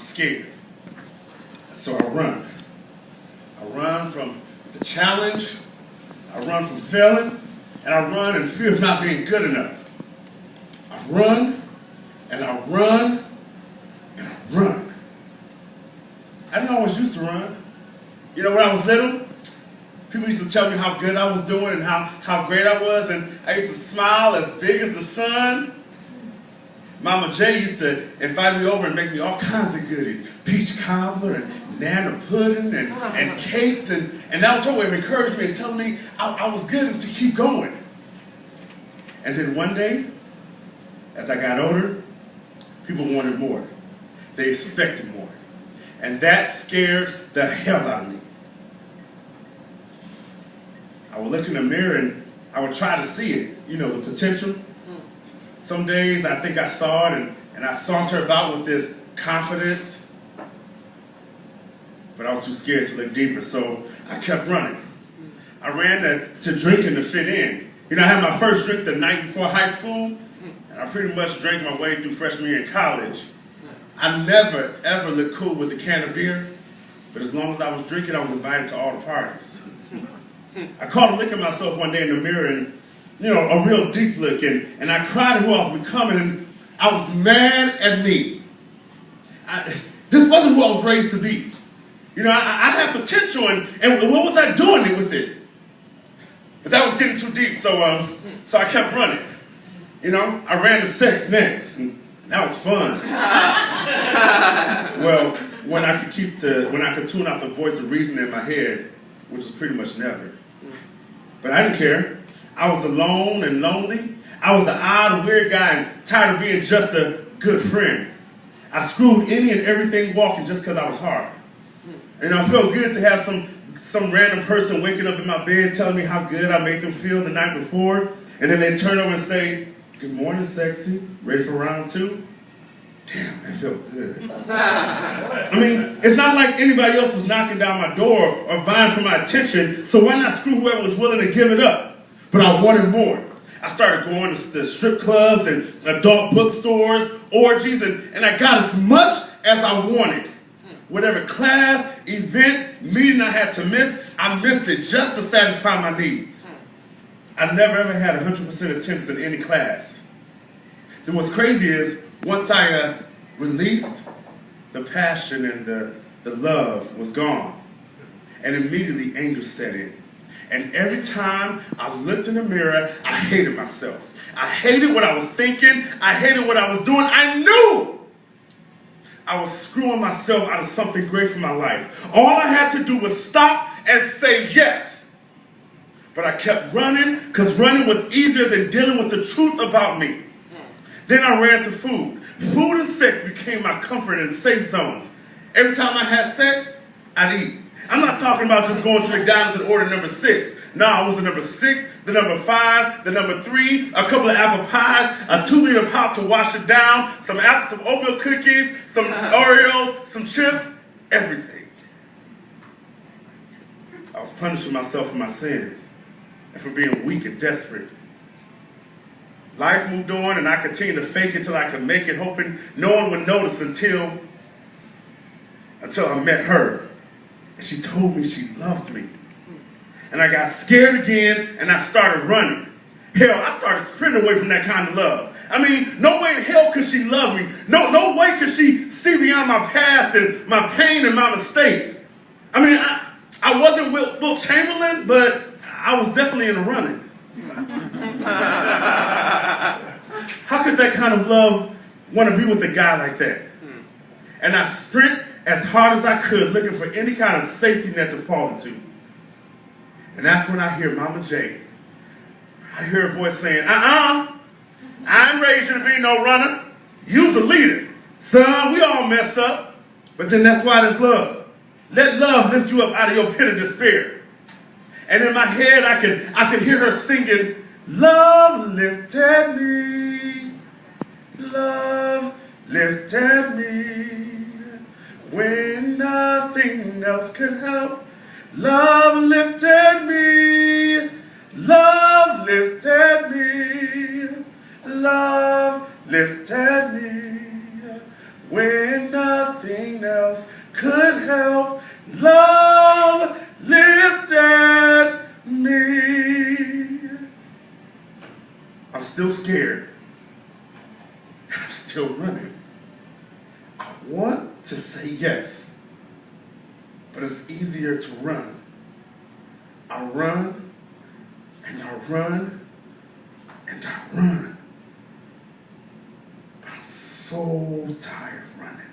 scared. So I run. I run from the challenge, I run from failing, and I run in fear of not being good enough. I run, and I run, and I run. I didn't always used to run. You know, when I was little, people used to tell me how good I was doing and how great I was, and I used to smile as big as the sun. Mama J used to invite me over and make me all kinds of goodies. Peach cobbler and nana pudding and cakes, and that was her way of encouraging me and telling me I was good and to keep going. And then one day, as I got older, people wanted more. They expected more. And that scared the hell out of me. I would look in the mirror and I would try to see it, you know, the potential. Some days I think I saw it and I saunter about with this confidence, but I was too scared to look deeper, so I kept running. I ran to drinking to fit in. You know, I had my first drink the night before high school, and I pretty much drank my way through freshman year in college. I never, ever looked cool with a can of beer, but as long as I was drinking, I was invited to all the parties. I caught a look at myself one day in the mirror, and you know, a real deep look, and I cried at who I was becoming, and I was mad at me. This wasn't who I was raised to be. You know, I had potential, and what was I doing with it? But that was getting too deep, so I kept running. You know, I ran to sex next, and that was fun. Well, when I could tune out the voice of reason in my head, which was pretty much never. But I didn't care. I was alone and lonely. I was the odd, weird guy and tired of being just a good friend. I screwed any and everything walking just because I was hard. And I felt good to have some random person waking up in my bed telling me how good I made them feel the night before. And then they turn over and say, "Good morning, sexy. Ready for round two?" Damn, that felt good. I mean, it's not like anybody else was knocking down my door or vying for my attention, so why not screw whoever was willing to give it up? But I wanted more. I started going to strip clubs and adult bookstores, orgies, and I got as much as I wanted. Whatever class, event, meeting I had to miss, I missed it just to satisfy my needs. I never ever had 100% attendance in any class. Then what's crazy is, once I released, the passion and the love was gone. And immediately anger set in. And every time I looked in the mirror, I hated myself. I hated what I was thinking. I hated what I was doing. I knew I was screwing myself out of something great for my life. All I had to do was stop and say yes. But I kept running because running was easier than dealing with the truth about me. Then I ran to food. Food and sex became my comfort and safe zones. Every time I had sex, I'd eat. I'm not talking about just going to McDonald's and ordering number 6. No, I was the number 6, the number 5, the number 3, a couple of apple pies, a 2-liter pop to wash it down, some oatmeal cookies, some Oreos, some chips, everything. I was punishing myself for my sins and for being weak and desperate. Life moved on, and I continued to fake it till I could make it, hoping no one would notice until I met her. And she told me she loved me. And I got scared again, and I started running. Hell, I started sprinting away from that kind of love. I mean, no way in hell could she love me. No way could she see beyond my past and my pain and my mistakes. I mean, I wasn't Wilt Chamberlain, but I was definitely in the running. How could that kind of love want to be with a guy like that? And I sprint as hard as I could, looking for any kind of safety net to fall into. And that's when I hear Mama J. I hear a voice saying, I ain't raised you to be no runner. You's a leader. Son, we all mess up. But then that's why there's love. Let love lift you up out of your pit of despair. And in my head, I could hear her singing, love lifted me, love lifted me, when nothing else could help. Love lifted me, love lifted me, love lifted me, when nothing I'm still scared. I'm still running. I want to say yes, but it's easier to run. I run, and I run, and I run. But I'm so tired of running.